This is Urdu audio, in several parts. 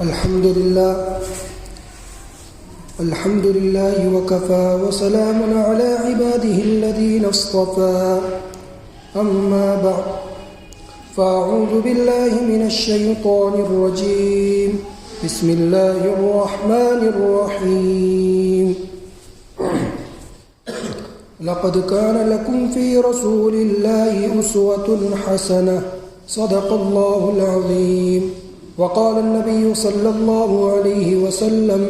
الحمد لله وكفى وسلام على عباده الذين اصطفى أما بعد فأعوذ بالله من الشيطان الرجيم بسم الله الرحمن الرحيم لقد كان لكم في رسول الله أسوة حسنة صدق الله العظيم وقال النبي صلى الله عليه وسلم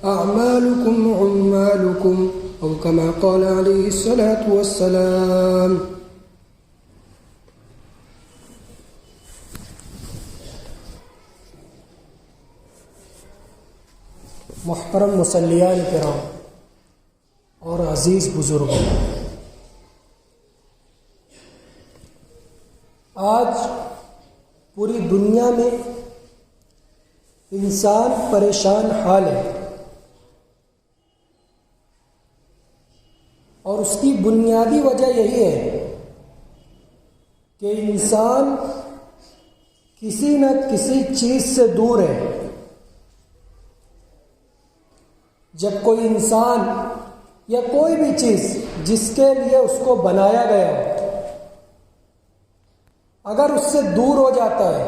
أعمالكم عمالكم أو كما قال عليه الصلاة والسلام. محترم مصلیان کرام اور عزیز بزرگوں، آج پوری دنیا میں انسان پریشان حال ہے، اور اس کی بنیادی وجہ یہی ہے کہ انسان کسی نہ کسی چیز سے دور ہے. جب کوئی انسان یا کوئی بھی چیز جس کے لیے اس کو بنایا گیا ہو، اگر اس سے دور ہو جاتا ہے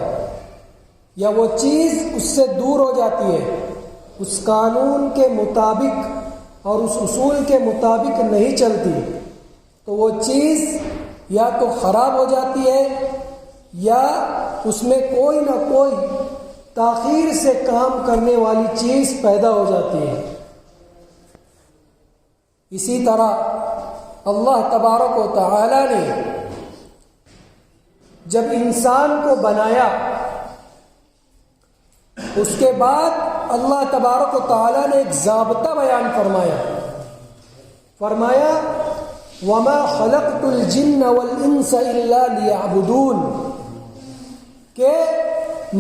یا وہ چیز اس سے دور ہو جاتی ہے، اس قانون کے مطابق اور اس اصول کے مطابق نہیں چلتی، تو وہ چیز یا تو خراب ہو جاتی ہے یا اس میں کوئی نہ کوئی تاخیر سے کام کرنے والی چیز پیدا ہو جاتی ہے. اسی طرح اللہ تبارک و تعالی نے جب انسان کو بنایا، اس کے بعد اللہ تبارک و تعالی نے ایک ضابطہ بیان فرمایا وَمَا خَلَقْتُ الْجِنَّ وَالْإِنسَ إِلَّا لِيَعْبُدُونَ، کہ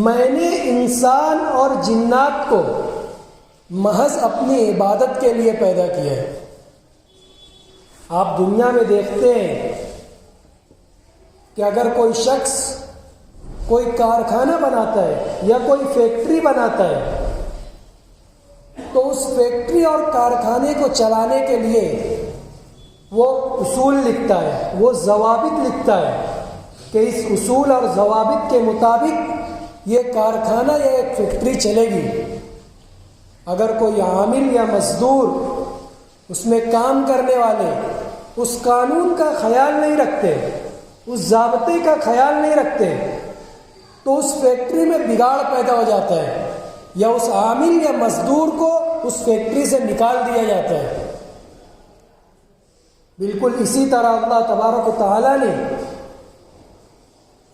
میں نے انسان اور جنات کو محض اپنی عبادت کے لیے پیدا کیا ہے. آپ دنیا میں دیکھتے ہیں کہ اگر کوئی شخص کوئی کارخانہ بناتا ہے یا کوئی فیکٹری بناتا ہے، تو اس فیکٹری اور کارخانے کو چلانے کے لیے وہ اصول لکھتا ہے، وہ ضوابط لکھتا ہے کہ اس اصول اور ضوابط کے مطابق یہ کارخانہ یا ایک فیکٹری چلے گی. اگر کوئی عامل یا مزدور اس میں کام کرنے والے اس قانون کا خیال نہیں رکھتے، اس ضابطے کا خیال نہیں رکھتے، تو اس فیکٹری میں بگاڑ پیدا ہو جاتا ہے یا اس عامل یا مزدور کو اس فیکٹری سے نکال دیا جاتا ہے. بالکل اسی طرح اللہ تبارک و تعالی نے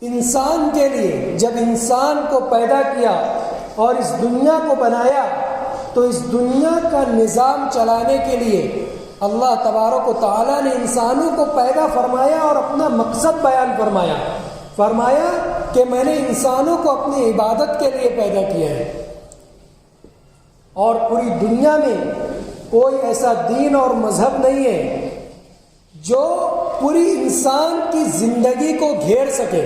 انسان کے لیے جب انسان کو پیدا کیا اور اس دنیا کو بنایا، تو اس دنیا کا نظام چلانے کے لیے اللہ تبارک و تعالی نے انسانوں کو پیدا فرمایا اور اپنا مقصد بیان فرمایا کہ میں نے انسانوں کو اپنی عبادت کے لیے پیدا کیا ہے. اور پوری دنیا میں کوئی ایسا دین اور مذہب نہیں ہے جو پوری انسان کی زندگی کو گھیر سکے.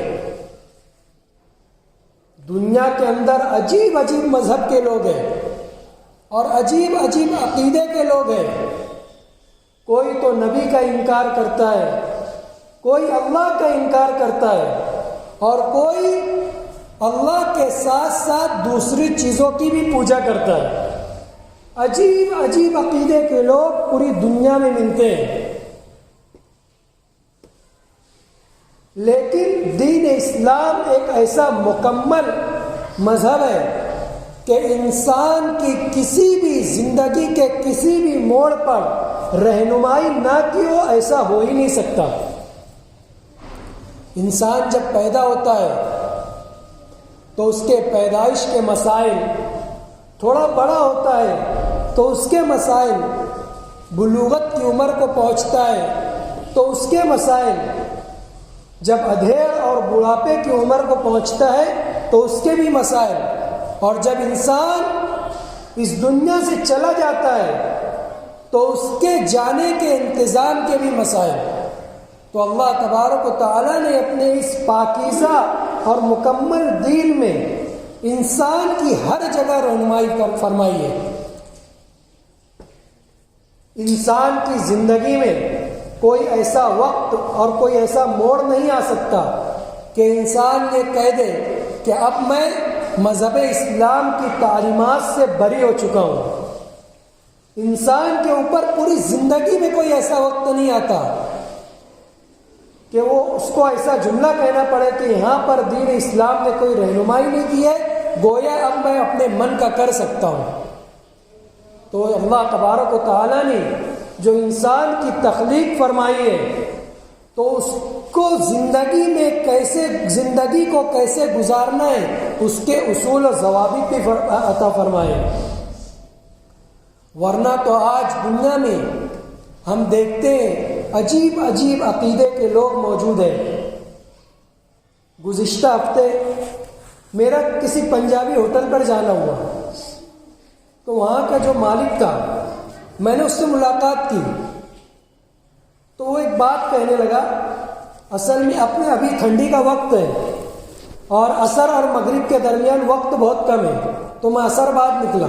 دنیا کے اندر عجیب عجیب مذہب کے لوگ ہیں اور عجیب عجیب عقیدے کے لوگ ہیں. کوئی تو نبی کا انکار کرتا ہے، کوئی اللہ کا انکار کرتا ہے، اور کوئی اللہ کے ساتھ ساتھ دوسری چیزوں کی بھی پوجا کرتا ہے. عجیب عجیب عقیدے کے لوگ پوری دنیا میں ملتے ہیں. لیکن دین اسلام ایک ایسا مکمل مذہب ہے کہ انسان کی کسی بھی زندگی کے کسی بھی موڑ پر رہنمائی نہ کی ہو، ایسا ہو ہی نہیں سکتا. انسان جب پیدا ہوتا ہے تو اس کے پیدائش کے مسائل، تھوڑا بڑا ہوتا ہے تو اس کے مسائل، بلوغت کی عمر کو پہنچتا ہے تو اس کے مسائل، جب ادھیڑ اور بڑھاپے کی عمر کو پہنچتا ہے تو اس کے بھی مسائل، اور جب انسان اس دنیا سے چلا جاتا ہے تو اس کے جانے کے انتظام کے بھی مسائل. تو اللہ تبارک و تعالی نے اپنے اس پاکیزہ اور مکمل دین میں انسان کی ہر جگہ رہنمائی فرمائی ہے۔ انسان کی زندگی میں کوئی ایسا وقت اور کوئی ایسا موڑ نہیں آ سکتا کہ انسان یہ کہہ دے کہ اب میں مذہب اسلام کی تعلیمات سے بری ہو چکا ہوں۔ انسان کے اوپر پوری زندگی میں کوئی ایسا وقت نہیں آتا کہ وہ اس کو ایسا جملہ کہنا پڑے کہ یہاں پر دین اسلام نے کوئی رہنمائی نہیں کی ہے، گویا اب میں اپنے من کا کر سکتا ہوں۔ تو اللہ تبارک و تعالیٰ نے جو انسان کی تخلیق فرمائی ہے تو اس کو زندگی کو کیسے گزارنا ہے اس کے اصول و ضوابط بھی عطا فرمائے۔ ورنہ تو آج دنیا میں ہم دیکھتے ہیں عجیب عجیب عقیدے کے لوگ موجود ہیں۔ گزشتہ ہفتے میرا کسی پنجابی ہوٹل پر جانا ہوا تو وہاں کا جو مالک تھا میں نے اس سے ملاقات کی تو وہ ایک بات کہنے لگا، اصل میں ابھی ٹھنڈی کا وقت ہے اور عصر اور مغرب کے درمیان وقت بہت کم ہے، تو میں عصر بعد نکلا۔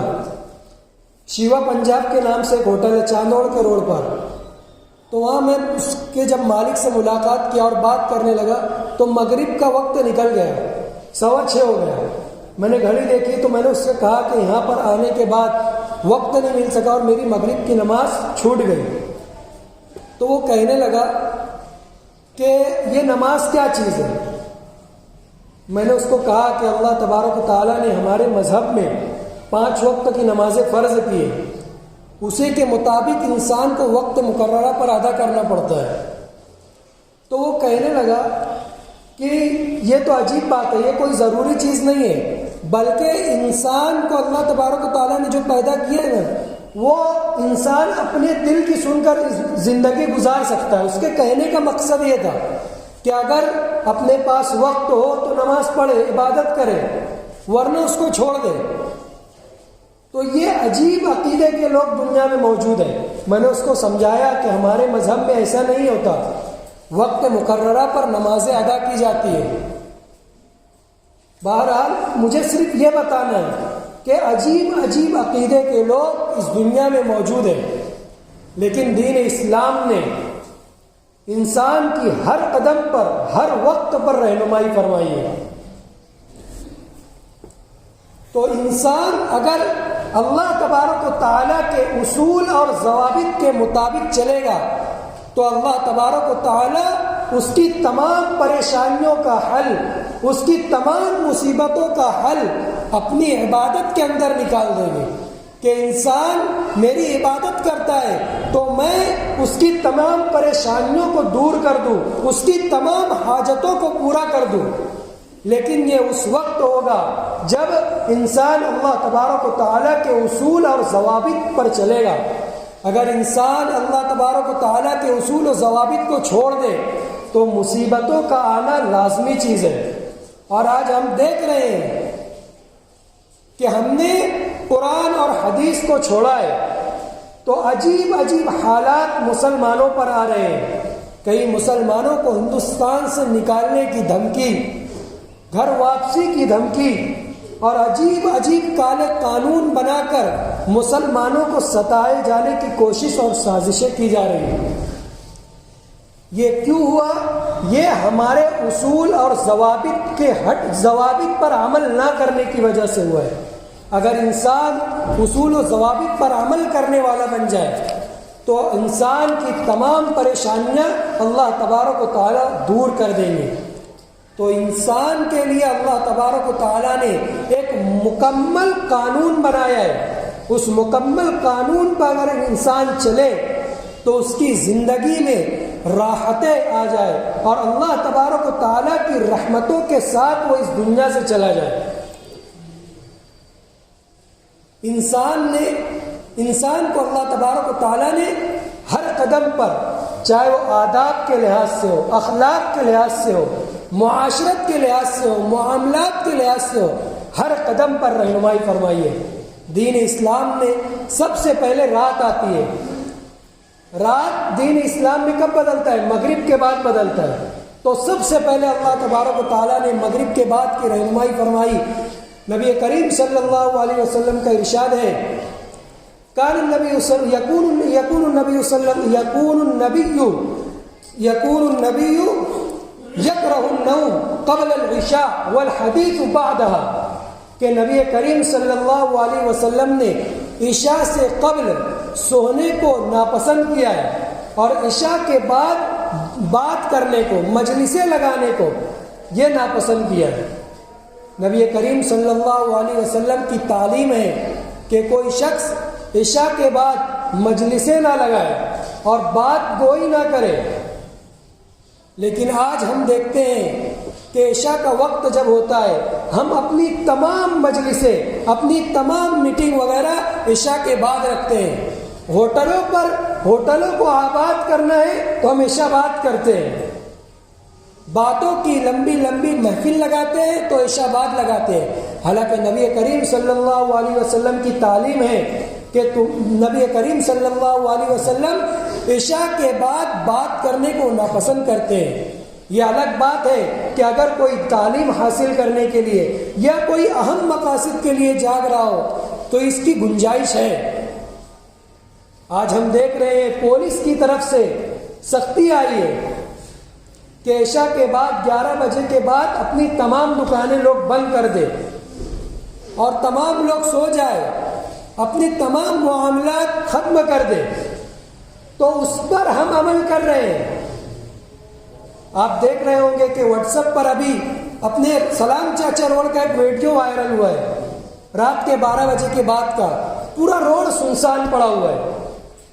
شیوا پنجاب کے نام سے ایک ہوٹل ہے چاندوڑ کے روڈ پر، تو وہاں میں اس کے جب مالک سے ملاقات کیا اور بات کرنے لگا تو مغرب کا وقت نکل گیا، 6:15 ہو گیا۔ میں نے گھڑی دیکھی تو میں نے اس سے کہا کہ یہاں پر آنے کے بعد وقت نہیں مل سکا اور میری مغرب کی نماز چھوٹ گئی۔ تو وہ کہنے لگا کہ یہ نماز کیا چیز ہے؟ میں نے اس کو کہا کہ اللہ تبارک و تعالیٰ نے ہمارے مذہب میں 5 وقت کی نمازیں فرض کی ہے، اسی کے مطابق انسان کو وقت مقررہ پر ادا کرنا پڑتا ہے۔ تو وہ کہنے لگا کہ یہ تو عجیب بات ہے، یہ کوئی ضروری چیز نہیں ہے، بلکہ انسان کو اللہ تبارک و تعالیٰ نے جو پیدا کیا ہے نا وہ انسان اپنے دل کی سن کر زندگی گزار سکتا ہے۔ اس کے کہنے کا مقصد یہ تھا کہ اگر اپنے پاس وقت ہو تو نماز پڑھے، عبادت کرے، ورنہ اس کو چھوڑ دے۔ تو یہ عجیب عقیدے کے لوگ دنیا میں موجود ہیں۔ میں نے اس کو سمجھایا کہ ہمارے مذہب میں ایسا نہیں ہوتا، وقت مقررہ پر نمازیں ادا کی جاتی ہے۔ بہرحال مجھے صرف یہ بتانا ہے کہ عجیب عجیب عقیدے کے لوگ اس دنیا میں موجود ہیں، لیکن دین اسلام نے انسان کی ہر قدم پر ہر وقت پر رہنمائی فرمائی ہے۔ تو انسان اگر اللہ تبارک و تعالیٰ کے اصول اور ضوابط کے مطابق چلے گا تو اللہ تبارک و تعالیٰ اس کی تمام پریشانیوں کا حل، اس کی تمام مصیبتوں کا حل اپنی عبادت کے اندر نکال دیں گے کہ انسان میری عبادت کرتا ہے تو میں اس کی تمام پریشانیوں کو دور کر دوں، اس کی تمام حاجتوں کو پورا کر دوں۔ لیکن یہ اس وقت ہوگا جب انسان اللہ تبارک و تعالیٰ کے اصول اور ضوابط پر چلے گا۔ اگر انسان اللہ تبارک و تعالیٰ کے اصول و ضوابط کو چھوڑ دے تو مصیبتوں کا آنا لازمی چیز ہے۔ اور آج ہم دیکھ رہے ہیں کہ ہم نے قرآن اور حدیث کو چھوڑا ہے تو عجیب عجیب حالات مسلمانوں پر آ رہے ہیں۔ کئی مسلمانوں کو ہندوستان سے نکالنے کی دھمکی، گھر واپسی کی دھمکی اور عجیب عجیب کالے قانون بنا کر مسلمانوں کو ستائے جانے کی کوشش اور سازشیں کی جا رہی ہیں۔ یہ کیوں ہوا؟ یہ ہمارے اصول اور ضوابط پر عمل نہ کرنے کی وجہ سے ہوا ہے۔ اگر انسان اصول و ضوابط پر عمل کرنے والا بن جائے تو انسان کی تمام پریشانیاں اللہ تبارک و تعالیٰ دور کر دیں گے۔ تو انسان کے لیے اللہ تبارک و تعالیٰ نے ایک مکمل قانون بنایا ہے۔ اس مکمل قانون پر اگر انسان چلے تو اس کی زندگی میں راحتیں آ جائے اور اللہ تبارک و تعالیٰ کی رحمتوں کے ساتھ وہ اس دنیا سے چلا جائے۔ انسان کو اللہ تبارک و تعالیٰ نے ہر قدم پر، چاہے وہ آداب کے لحاظ سے ہو، اخلاق کے لحاظ سے ہو، معاشرت کے لحاظ سے ہو، معاملات کے لحاظ سے ہو، ہر قدم پر رہنمائی فرمائی ہے۔ دین اسلام میں سب سے پہلے رات آتی ہے۔ رات دین اسلام میں کب بدلتا ہے؟ مغرب کے بعد بدلتا ہے۔ تو سب سے پہلے اللہ تبارک و تعالیٰ نے مغرب کے بعد کی رہنمائی فرمائی نبی کریم صلی اللہ علیہ وسلم کا ارشاد ہے کان النبی یکون النبی یکرہ النوم قبل العشاء والحدیث بعدها کہ نبی کریم صلی اللہ علیہ وسلم نے عشاء سے قبل سونے کو ناپسند کیا ہے اور عشاء کے بعد بات کرنے کو، مجلسیں لگانے کو یہ ناپسند کیا ہے۔ نبی کریم صلی اللہ علیہ وسلم کی تعلیم ہے کہ کوئی شخص عشاء کے بعد مجلسیں نہ لگائے اور بات گوئی نہ کرے، لیکن آج ہم دیکھتے ہیں کہ عشاء کا وقت جب ہوتا ہے ہم اپنی تمام مجلسیں، اپنی تمام میٹنگ وغیرہ عشاء کے بعد رکھتے ہیں۔ ہوٹلوں کو آباد کرنا ہے تو ہم عشاء بعد کرتے ہیں، باتوں کی لمبی لمبی محفل لگاتے ہیں تو عشاء بعد لگاتے ہیں، حالانکہ نبی کریم صلی اللہ علیہ وسلم کی تعلیم ہے کہ نبی کریم صلی اللہ علیہ وسلم عشاء کے بعد بات کرنے کو ناپسند کرتے ہیں۔ یہ الگ بات ہے کہ اگر کوئی تعلیم حاصل کرنے کے لیے یا کوئی اہم مقاصد کے لیے جاگ رہا ہو تو اس کی گنجائش ہے۔ آج ہم دیکھ رہے ہیں پولیس کی طرف سے سختی آئی ہے کہ عشاء کے بعد 11 بجے کے بعد اپنی تمام دکانیں لوگ بند کر دیں اور تمام لوگ سو جائے، اپنی تمام معاملات ختم کر دیں، تو اس پر ہم عمل کر رہے ہیں۔ آپ دیکھ رہے ہوں گے کہ واٹس ایپ پر ابھی اپنے سلام چاچا روڈ کا ایک ویڈیو وائرل ہوا ہے، رات کے 12 بجے کے بعد کا، پورا روڈ سنسان پڑا ہوا ہے،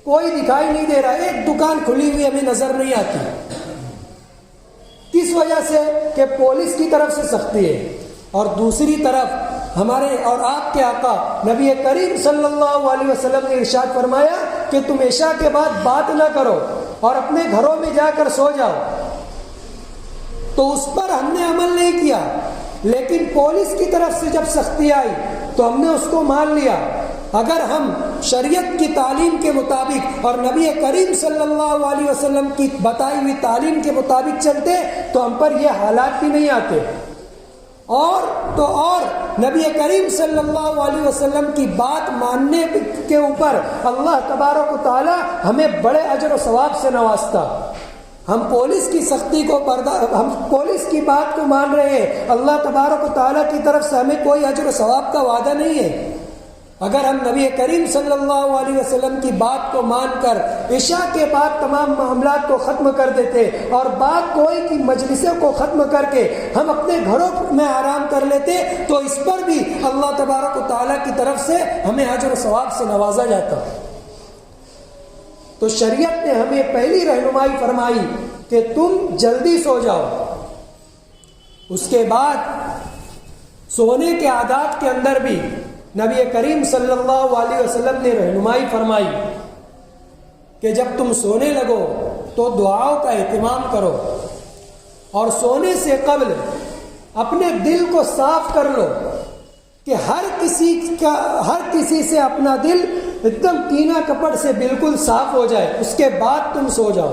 کوئی دکھائی نہیں دے رہا، ایک دکان کھلی ہوئی ہمیں نظر نہیں آتی۔ کس وجہ سے؟ کہ پولیس کی طرف سے سختی ہے، اور دوسری طرف ہمارے اور آپ کے آقا نبی کریم صلی اللہ علیہ وسلم نے ارشاد فرمایا کہ تم عشاء کے بعد بات نہ کرو اور اپنے گھروں میں جا کر سو جاؤ، تو اس پر ہم نے عمل نہیں کیا، لیکن پولیس کی طرف سے جب سختی آئی تو ہم نے اس کو مان لیا۔ اگر ہم شریعت کی تعلیم کے مطابق اور نبی کریم صلی اللہ علیہ وسلم کی بتائی ہوئی تعلیم کے مطابق چلتے تو ہم پر یہ حالات بھی نہیں آتے، اور نبی کریم صلی اللہ علیہ وسلم کی بات ماننے کے اوپر اللہ تبارک و تعالی ہمیں بڑے اجر و ثواب سے نوازتا۔ ہم پولیس کی سختی کو ہم پولیس کی بات کو مان رہے ہیں، اللہ تبارک و تعالیٰ کی طرف سے ہمیں کوئی اجر و ثواب کا وعدہ نہیں ہے۔ اگر ہم نبی کریم صلی اللہ علیہ وسلم کی بات کو مان کر عشاء کے بعد تمام معاملات کو ختم کر دیتے اور بات کوئی کی مجلسوں کو ختم کر کے ہم اپنے گھروں میں آرام کر لیتے تو اس پر بھی اللہ تبارک و تعالیٰ کی طرف سے ہمیں اجر و ثواب سے نوازا جاتا۔ تو شریعت نے ہمیں پہلی رہنمائی فرمائی کہ تم جلدی سو جاؤ۔ اس کے بعد سونے کے عادات کے اندر بھی نبی کریم صلی اللہ علیہ وسلم نے رہنمائی فرمائی کہ جب تم سونے لگو تو دعاؤں کا اہتمام کرو، اور سونے سے قبل اپنے دل کو صاف کر لو کہ ہر کسی سے اپنا دل ایک دم کینا کپڑ سے بالکل صاف ہو جائے، اس کے بعد تم سو جاؤ۔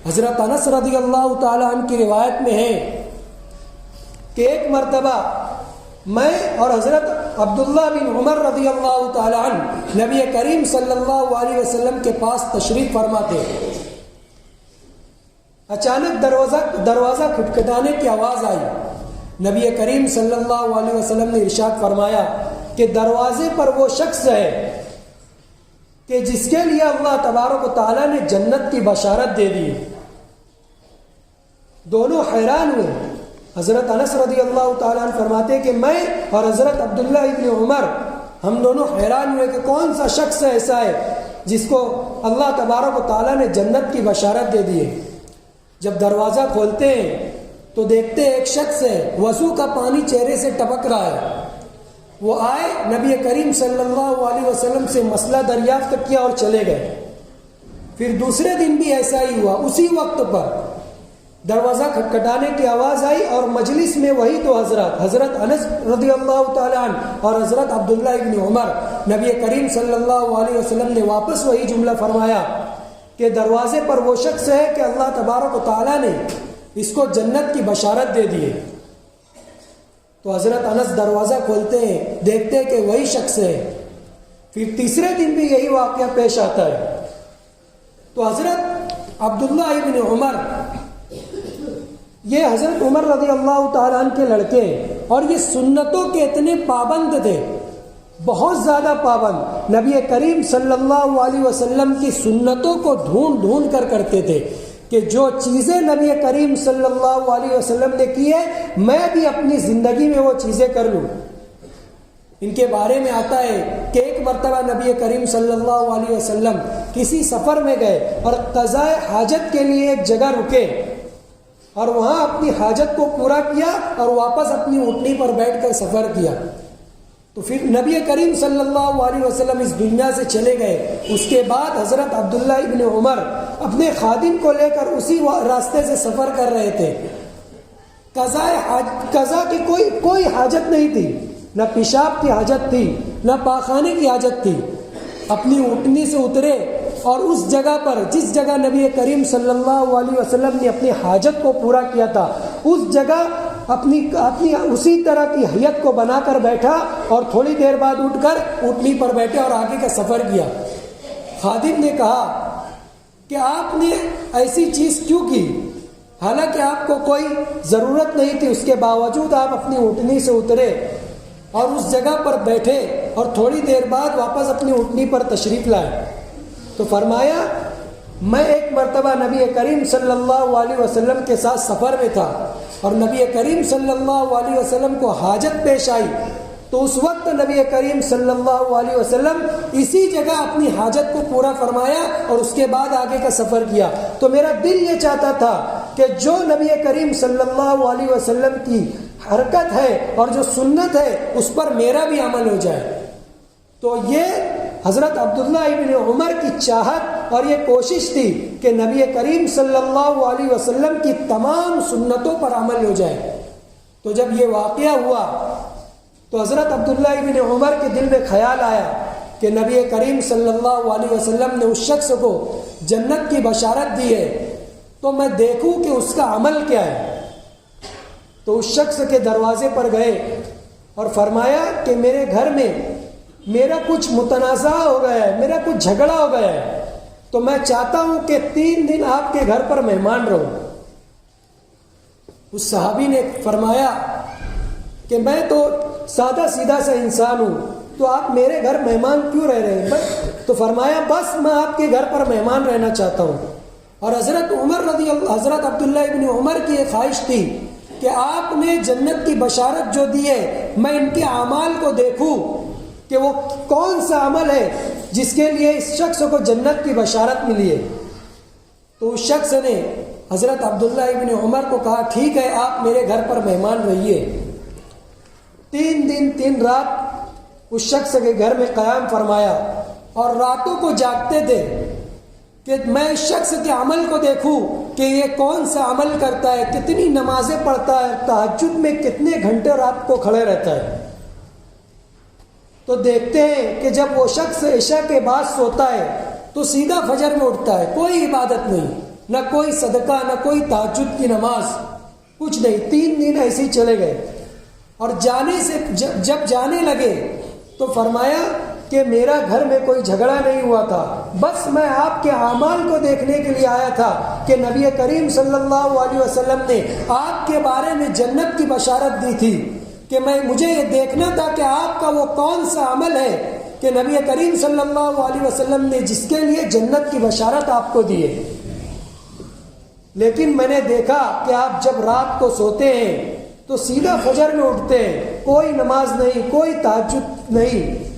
حضرت انس رضی اللہ تعالی عنہ کی روایت میں ہے کہ ایک مرتبہ میں اور حضرت عبداللہ بن عمر رضی اللہ تعالی عنہ نبی کریم صلی اللہ علیہ وسلم کے پاس تشریف فرما تھے۔ اچانک دروازہ کھٹکھٹانے کی آواز آئی۔ نبی کریم صلی اللہ علیہ وسلم نے ارشاد فرمایا کہ دروازے پر وہ شخص ہے کہ جس کے لیے اللہ تبارک و تعالیٰ نے جنت کی بشارت دے دی۔ دونوں حیران ہوئے۔ حضرت انس رضی اللہ تعالیٰ عنہ فرماتے کہ میں اور حضرت عبداللہ ابن عمر ہم دونوں حیران ہوئے کہ کون سا شخص ایسا ہے جس کو اللہ تبارک و تعالیٰ نے جنت کی بشارت دے دی ہے۔ جب دروازہ کھولتے ہیں تو دیکھتے ایک شخص ہے، وضو کا پانی چہرے سے ٹپک رہا ہے۔ وہ آئے، نبی کریم صلی اللہ علیہ وسلم سے مسئلہ دریافت کیا اور چلے گئے۔ پھر دوسرے دن بھی ایسا ہی ہوا، اسی وقت پر دروازہ کھٹکھٹانے کی آواز آئی اور مجلس میں وہی دو حضرت انس رضی اللہ تعالیٰ عنہ اور حضرت عبداللہ ابن عمر۔ نبی کریم صلی اللہ علیہ وسلم نے واپس وہی جملہ فرمایا کہ دروازے پر وہ شخص ہے کہ اللہ تبارک و تعالیٰ نے اس کو جنت کی بشارت دے دی ہے۔ تو حضرت انس دروازہ کھولتے ہیں، دیکھتے ہیں کہ وہی شخص ہے۔ پھر تیسرے دن بھی یہی واقعہ پیش آتا ہے۔ تو حضرت عبداللہ ابن عمر، یہ حضرت عمر رضی اللہ تعالیٰ عنہ کے لڑکے ہیں، اور یہ سنتوں کے اتنے پابند تھے، بہت زیادہ پابند، نبی کریم صلی اللہ علیہ وسلم کی سنتوں کو ڈھونڈ ڈھونڈ کر کرتے تھے کہ جو چیزیں نبی کریم صلی اللہ علیہ وسلم نے کی ہے میں بھی اپنی زندگی میں وہ چیزیں کر لوں۔ ان کے بارے میں آتا ہے کہ ایک مرتبہ نبی کریم صلی اللہ علیہ وسلم کسی سفر میں گئے اور قضاء حاجت کے لیے ایک جگہ رکے اور وہاں اپنی حاجت کو پورا کیا اور واپس اپنی اونٹنی پر بیٹھ کر سفر کیا۔ تو پھر نبی کریم صلی اللہ علیہ وسلم اس دنیا سے چلے گئے۔ اس کے بعد حضرت عبداللہ ابن عمر اپنے خادم کو لے کر اسی راستے سے سفر کر رہے تھے۔ قضاء کی کوئی حاجت نہیں تھی، نہ پیشاب کی حاجت تھی، نہ پاخانے کی حاجت تھی۔ اپنی اونٹنی سے اترے اور اس جگہ پر جس جگہ نبی کریم صلی اللہ علیہ وسلم نے اپنی حاجت کو پورا کیا تھا اس جگہ اپنی اسی طرح کی حیت کو بنا کر بیٹھا اور تھوڑی دیر بعد اٹھ کر اونٹنی پر بیٹھے اور آگے کا سفر کیا۔ خادم نے کہا کہ آپ نے ایسی چیز کیوں کی؟ حالانکہ آپ کو کوئی ضرورت نہیں تھی، اس کے باوجود آپ اپنی اونٹنی سے اترے اور اس جگہ پر بیٹھے اور تھوڑی دیر بعد واپس اپنی اونٹنی پر تشریف لائے۔ تو فرمایا میں ایک مرتبہ نبی کریم صلی اللہ علیہ وسلم کے ساتھ سفر میں تھا اور نبی کریم صلی اللہ علیہ وسلم کو حاجت پیش آئی، تو اس وقت نبی کریم صلی اللہ علیہ وسلم اسی جگہ اپنی حاجت کو پورا فرمایا اور اس کے بعد آگے کا سفر کیا۔ تو میرا دل یہ چاہتا تھا کہ جو نبی کریم صلی اللہ علیہ وسلم کی حرکت ہے اور جو سنت ہے اس پر میرا بھی عمل ہو جائے۔ تو یہ حضرت عبداللہ ابن عمر کی چاہت اور یہ کوشش تھی کہ نبی کریم صلی اللہ علیہ وسلم کی تمام سنتوں پر عمل ہو جائے۔ تو جب یہ واقعہ ہوا تو حضرت عبداللہ ابن عمر کے دل میں خیال آیا کہ نبی کریم صلی اللہ علیہ وسلم نے اس شخص کو جنت کی بشارت دی ہے، تو میں دیکھوں کہ اس کا عمل کیا ہے۔ تو اس شخص کے دروازے پر گئے اور فرمایا کہ میرے گھر میں میرا کچھ متنازع ہو گیا ہے، میرا کچھ جھگڑا ہو گیا ہے، تو میں چاہتا ہوں کہ 3 دن آپ کے گھر پر مہمان رہوں۔ اس صحابی نے فرمایا کہ میں تو سادہ سیدھا سا انسان ہوں، تو آپ میرے گھر مہمان کیوں رہ رہے ہیں؟ تو فرمایا بس میں آپ کے گھر پر مہمان رہنا چاہتا ہوں۔ اور حضرت عبداللہ ابن عمر کی یہ خواہش تھی کہ آپ نے جنت کی بشارت جو دی ہے میں ان کے اعمال کو دیکھوں کہ وہ کون سا عمل ہے جس کے لیے اس شخص کو جنت کی بشارت ملی ہے۔ تو اس شخص نے حضرت عبداللہ ابن عمر کو کہا ٹھیک ہے آپ میرے گھر پر مہمان رہیے۔ 3 دن 3 رات اس شخص کے گھر میں قیام فرمایا اور راتوں کو جاگتے تھے کہ میں اس شخص کے عمل کو دیکھوں کہ یہ کون سا عمل کرتا ہے، کتنی نمازیں پڑھتا ہے، تہجد میں کتنے گھنٹے رات کو کھڑے رہتا ہے۔ تو دیکھتے ہیں کہ جب وہ شخص عشاء کے بعد سوتا ہے تو سیدھا فجر میں اٹھتا ہے، کوئی عبادت نہیں، نہ کوئی صدقہ، نہ کوئی تہجد کی نماز، کچھ نہیں۔ 3 دن ایسے ہی چلے گئے اور جب جانے لگے تو فرمایا کہ میرا گھر میں کوئی جھگڑا نہیں ہوا تھا، بس میں آپ کے اعمال کو دیکھنے کے لیے آیا تھا کہ نبی کریم صلی اللہ علیہ وسلم نے آپ کے بارے میں جنت کی بشارت دی تھی کہ مجھے یہ دیکھنا تھا کہ آپ کا وہ کون سا عمل ہے کہ نبی کریم صلی اللہ علیہ وسلم نے جس کے لیے جنت کی بشارت آپ کو دی ہے۔ لیکن میں نے دیکھا کہ آپ جب رات کو سوتے ہیں تو سیدھا فجر میں اٹھتے ہیں، کوئی نماز نہیں، کوئی تہجد نہیں،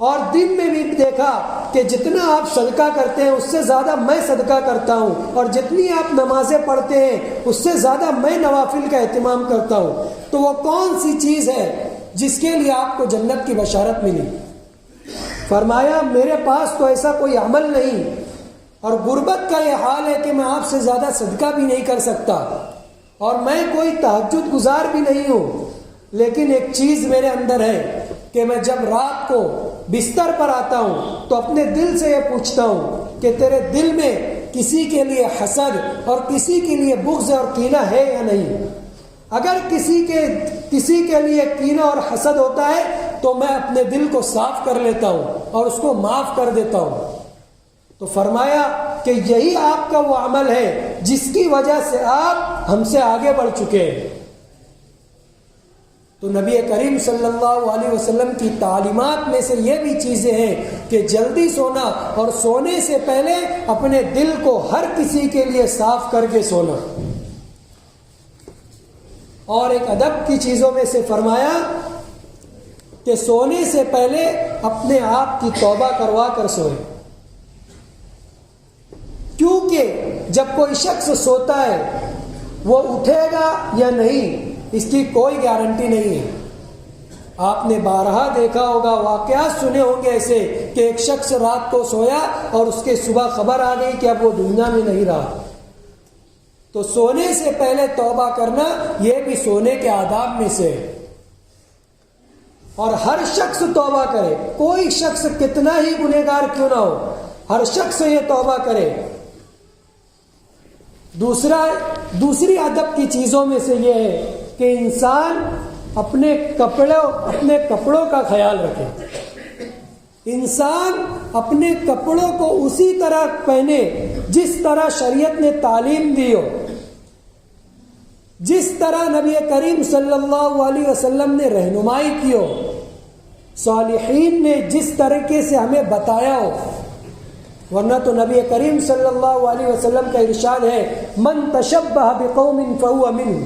اور دن میں بھی دیکھا کہ جتنا آپ صدقہ کرتے ہیں اس سے زیادہ میں صدقہ کرتا ہوں، اور جتنی آپ نمازیں پڑھتے ہیں اس سے زیادہ میں نوافل کا اہتمام کرتا ہوں۔ تو وہ کون سی چیز ہے جس کے لیے آپ کو جنت کی بشارت ملی؟ فرمایا میرے پاس تو ایسا کوئی عمل نہیں، اور غربت کا یہ حال ہے کہ میں آپ سے زیادہ صدقہ بھی نہیں کر سکتا، اور میں کوئی تہجد گزار بھی نہیں ہوں، لیکن ایک چیز میرے اندر ہے کہ میں جب رات کو بستر پر آتا ہوں تو اپنے دل سے یہ پوچھتا ہوں کہ تیرے دل میں کسی کے لیے حسد اور کسی کے لیے بغض اور کینہ ہے یا نہیں؟ اگر کسی کے لیے کینہ اور حسد ہوتا ہے تو میں اپنے دل کو صاف کر لیتا ہوں اور اس کو معاف کر دیتا ہوں. تو فرمایا کہ یہی آپ کا وہ عمل ہے جس کی وجہ سے آپ ہم سے آگے بڑھ چکے ہیں. تو نبی کریم صلی اللہ علیہ وسلم کی تعلیمات میں سے یہ بھی چیزیں ہیں کہ جلدی سونا اور سونے سے پہلے اپنے دل کو ہر کسی کے لیے صاف کر کے سونا. اور ایک ادب کی چیزوں میں سے فرمایا کہ سونے سے پہلے اپنے آپ کی توبہ کروا کر سوئے، کیونکہ جب کوئی شخص سوتا ہے وہ اٹھے گا یا نہیں اس کی کوئی گارنٹی نہیں ہے. آپ نے بارہا دیکھا ہوگا، واقعات سنے ہوں گے ایسے کہ ایک شخص رات کو سویا اور اس کے صبح خبر آ گئی کہ اب وہ دنیا میں نہیں رہا. تو سونے سے پہلے توبہ کرنا یہ بھی سونے کے آداب میں سے ہے. اور ہر شخص توبہ کرے، کوئی شخص کتنا ہی گنہگار کیوں نہ ہو، ہر شخص یہ توبہ کرے. دوسری ادب کی چیزوں میں سے یہ ہے کہ انسان اپنے کپڑوں کا خیال رکھے. انسان اپنے کپڑوں کو اسی طرح پہنے جس طرح شریعت نے تعلیم دی ہو، جس طرح نبی کریم صلی اللہ علیہ وسلم نے رہنمائی کی ہو، صالحین نے جس طریقے سے ہمیں بتایا ہو. ورنہ تو نبی کریم صلی اللہ علیہ وسلم کا ارشاد ہے من تشبہ بقوم فہو منہم،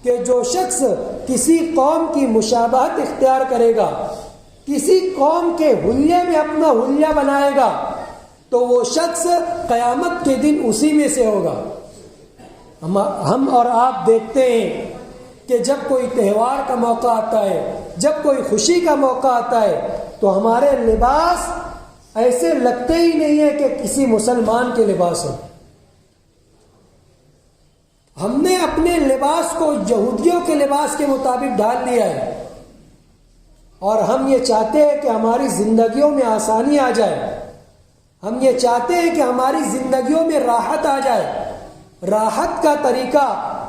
کہ جو شخص کسی قوم کی مشابہت اختیار کرے گا، کسی قوم کے حلیے میں اپنا حلیہ بنائے گا تو وہ شخص قیامت کے دن اسی میں سے ہوگا. ہم اور آپ دیکھتے ہیں کہ جب کوئی تہوار کا موقع آتا ہے، جب کوئی خوشی کا موقع آتا ہے تو ہمارے لباس ایسے لگتے ہی نہیں ہے کہ کسی مسلمان کے لباس ہو. ہم نے اپنے لباس کو یہودیوں کے لباس کے مطابق ڈال لیا ہے اور ہم یہ چاہتے ہیں کہ ہماری زندگیوں میں آسانی آ جائے. ہم یہ چاہتے ہیں کہ ہماری زندگیوں میں راحت آ جائے. راحت کا طریقہ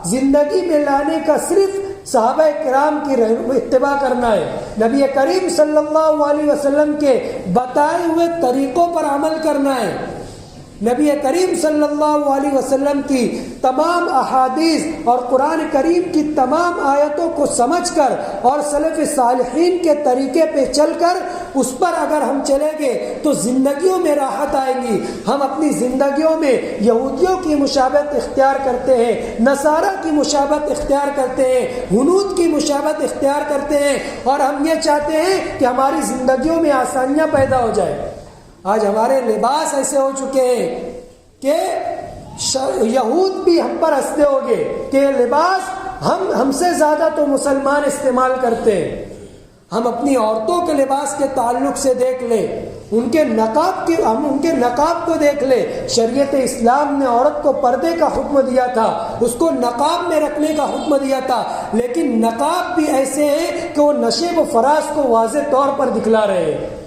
زندگی میں لانے کا صرف صحابہ کرام کی اتباع کرنا ہے. نبی کریم صلی اللہ علیہ وسلم کے بتائے ہوئے طریقوں پر عمل کرنا ہے. نبی کریم صلی اللہ علیہ وسلم کی تمام احادیث اور قرآن کریم کی تمام آیتوں کو سمجھ کر اور سلف صالحین کے طریقے پہ چل کر اس پر اگر ہم چلیں گے تو زندگیوں میں راحت آئے گی. ہم اپنی زندگیوں میں یہودیوں کی مشابہت اختیار کرتے ہیں، نصارہ کی مشابہت اختیار کرتے ہیں، ہنود کی مشابہت اختیار کرتے ہیں اور ہم یہ چاہتے ہیں کہ ہماری زندگیوں میں آسانیاں پیدا ہو جائے. آج ہمارے لباس ایسے ہو چکے ہیں کہ یہود بھی ہم پر ہنستے ہو گے کہ لباس ہم سے زیادہ تو مسلمان استعمال کرتے ہیں. ہم اپنی عورتوں کے لباس کے تعلق سے دیکھ لیں، ان کے نقاب کو دیکھ لیں. شریعت اسلام نے عورت کو پردے کا حکم دیا تھا، اس کو نقاب میں رکھنے کا حکم دیا تھا، لیکن نقاب بھی ایسے ہیں کہ وہ نشیب و فراز کو واضح طور پر دکھلا رہے ہیں.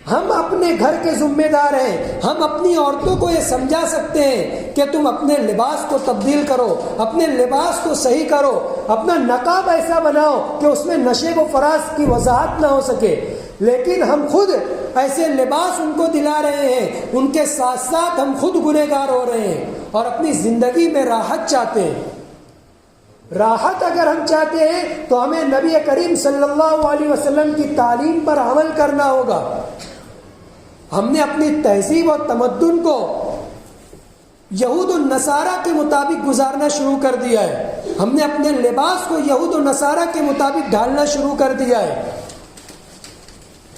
ہم اپنے گھر کے ذمہ دار ہیں. ہم اپنی عورتوں کو یہ سمجھا سکتے ہیں کہ تم اپنے لباس کو تبدیل کرو، اپنے لباس کو صحیح کرو، اپنا نقاب ایسا بناؤ کہ اس میں نشیب و فراز کی وضاحت نہ ہو سکے. لیکن ہم خود ایسے لباس ان کو دلا رہے ہیں، ان کے ساتھ ساتھ ہم خود گنہگار ہو رہے ہیں اور اپنی زندگی میں راحت چاہتے ہیں. راحت اگر ہم چاہتے ہیں تو ہمیں نبی کریم صلی اللہ علیہ وسلم کی تعلیم پر عمل کرنا ہوگا. ہم نے اپنی تہذیب اور تمدن کو یہود و نصارہ کے مطابق گزارنا شروع کر دیا ہے. ہم نے اپنے لباس کو یہود و نصارہ کے مطابق ڈھالنا شروع کر دیا ہے.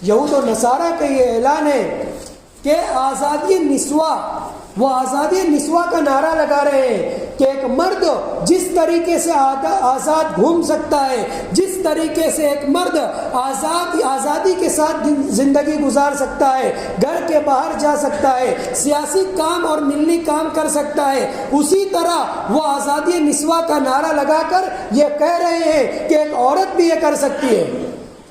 یہود و نصارہ کا یہ اعلان ہے کہ آزادی نسواں، وہ آزادی نسواں کا نعرہ لگا رہے ہیں کہ ایک مرد جس طریقے سے آزاد گھوم سکتا ہے، جس طریقے سے ایک مرد آزادی کے ساتھ زندگی گزار سکتا ہے، گھر کے باہر جا سکتا ہے، سیاسی کام اور ملی کام کر سکتا ہے، اسی طرح وہ آزادی نسواں کا نعرہ لگا کر یہ کہہ رہے ہیں کہ ایک عورت بھی یہ کر سکتی ہے.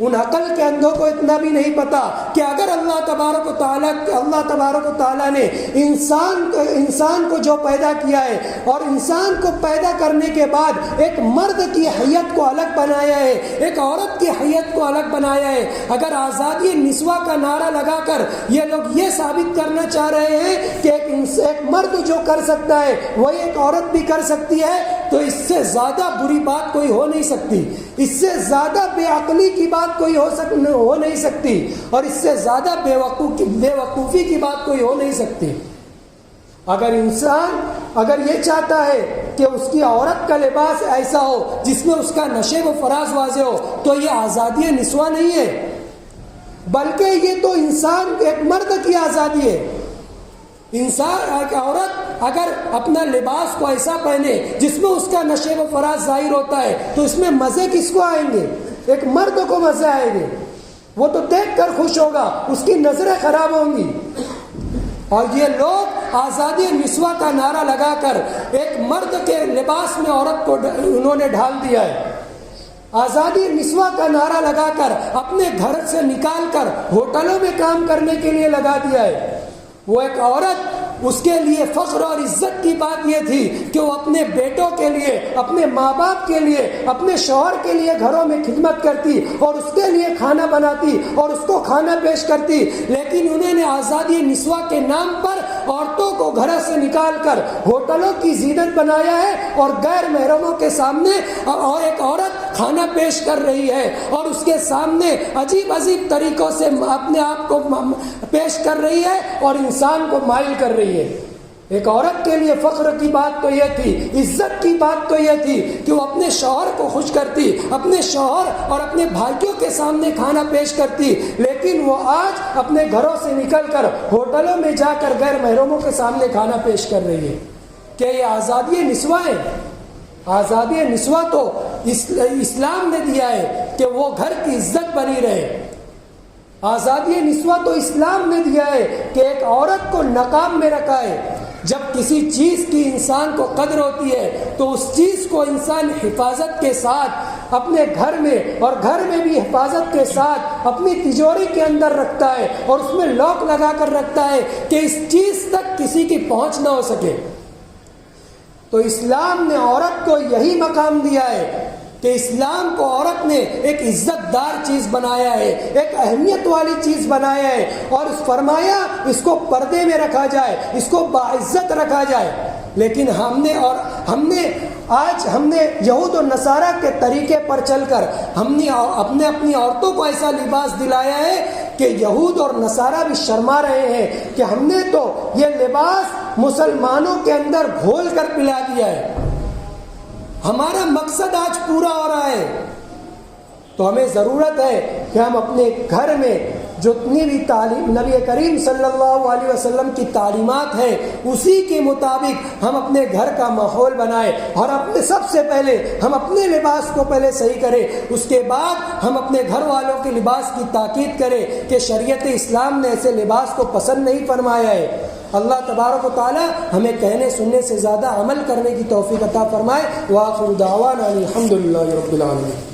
ان عقل کے اندھوں کو اتنا بھی نہیں پتا کہ اگر اللہ تبارک و تعالیٰ نے انسان کو جو پیدا کیا ہے اور انسان کو پیدا کرنے کے بعد ایک مرد کی حیت کو الگ بنایا ہے، ایک عورت کی حیت کو الگ بنایا ہے، اگر آزادی نسواں کا نعرہ لگا کر یہ لوگ یہ ثابت کرنا چاہ رہے ہیں کہ ایک مرد جو کر سکتا ہے وہی ایک عورت بھی کر سکتی ہے، تو اس سے زیادہ بری بات کوئی ہو نہیں سکتی، اس سے زیادہ بے عقلی کی بات کوئی ہو نہیں سکتی، اور اس سے زیادہ بے وقوفی کی بات کوئی ہو نہیں سکتی۔ اگر انسان یہ چاہتا ہے کہ اس کی عورت کا لباس ایسا ہو جس میں اس کا نشیب و فراز واضح ہو، تو یہ آزادی نسواں نہیں ہے، بلکہ یہ تو انسان ایک مرد کی آزادی ہے۔ ایک عورت اگر اپنا لباس کو ایسا پہنے جس میں اس کا نشیب و فراز ظاہر ہوتا ہے تو اس میں مزے کس کو آئیں گے؟ ایک مرد کو مزے آئیں گے، وہ تو دیکھ کر خوش ہوگا، اس کی نظریں خراب ہوں گی۔ اور یہ لوگ آزادی نسواں کا نعرہ لگا کر ایک مرد کے لباس میں عورت کو انہوں نے ڈھال دیا ہے، آزادی نسواں کا نعرہ لگا کر اپنے گھر سے نکال کر ہوٹلوں میں کام کرنے کے لیے لگا دیا ہے۔ وہ ایک عورت، اس کے لیے فخر اور عزت کی بات یہ تھی کہ وہ اپنے بیٹوں کے لیے، اپنے ماں باپ کے لیے، اپنے شوہر کے لیے گھروں میں خدمت کرتی اور اس کے لیے کھانا بناتی اور اس کو کھانا پیش کرتی، لیکن انہوں نے آزادی نسواں کے نام پر عورتوں کو گھر سے نکال کر ہوٹلوں کی زینت بنایا ہے، اور غیر محرموں کے سامنے اور ایک عورت کھانا پیش کر رہی ہے اور اس کے سامنے عجیب عجیب طریقوں سے اپنے آپ کو پیش کر رہی ہے اور انسان کو مائل کر رہی ہے۔ ایک عورت کے لیے فخر کی بات تو یہ تھی، عزت کی بات تو یہ تھی کہ وہ اپنے شوہر کو خوش کرتی، اپنے شوہر اور اپنے بھائیوں کے سامنے کھانا پیش کرتی، لیکن وہ آج اپنے گھروں سے نکل کر ہوٹلوں میں جا کر غیر محرموں کے سامنے کھانا پیش کر رہی ہے۔ کیا یہ آزادی نسواں ہے؟ آزادی نسواں تو اسلام نے دیا ہے کہ وہ گھر کی عزت بنی رہے۔ آزادی نسواں تو اسلام نے دیا ہے کہ ایک عورت کو نقاب میں رکھا ہے۔ جب کسی چیز کی انسان کو قدر ہوتی ہے تو اس چیز کو انسان حفاظت کے ساتھ اپنے گھر میں، اور گھر میں بھی حفاظت کے ساتھ اپنی تجوری کے اندر رکھتا ہے اور اس میں لاک لگا کر رکھتا ہے کہ اس چیز تک کسی کی پہنچ نہ ہو سکے۔ تو اسلام نے عورت کو یہی مقام دیا ہے کہ اسلام کو عورت نے ایک عزت دار چیز بنایا ہے، ایک اہمیت والی چیز بنایا ہے، اور فرمایا اس کو پردے میں رکھا جائے، اس کو باعزت رکھا جائے۔ لیکن ہم نے یہود و نصارہ کے طریقے پر چل کر ہم نے اپنی عورتوں کو ایسا لباس دلایا ہے کہ یہود اور نصارہ بھی شرما رہے ہیں کہ ہم نے تو یہ لباس مسلمانوں کے اندر گھول کر پلا دیا ہے، ہمارا مقصد آج پورا ہو رہا ہے۔ تو ہمیں ضرورت ہے کہ ہم اپنے گھر میں جتنی بھی تعلیم نبی کریم صلی اللہ علیہ وسلم کی تعلیمات ہیں اسی کے مطابق ہم اپنے گھر کا ماحول بنائیں، اور سب سے پہلے ہم اپنے لباس کو پہلے صحیح کریں، اس کے بعد ہم اپنے گھر والوں کے لباس کی تاکید کریں کہ شریعت اسلام نے ایسے لباس کو پسند نہیں فرمایا ہے۔ اللہ تبارک و تعالی ہمیں کہنے سننے سے زیادہ عمل کرنے کی توفیق عطا فرمائے۔ وآخر دعوانا الحمدللہ رب العالمین۔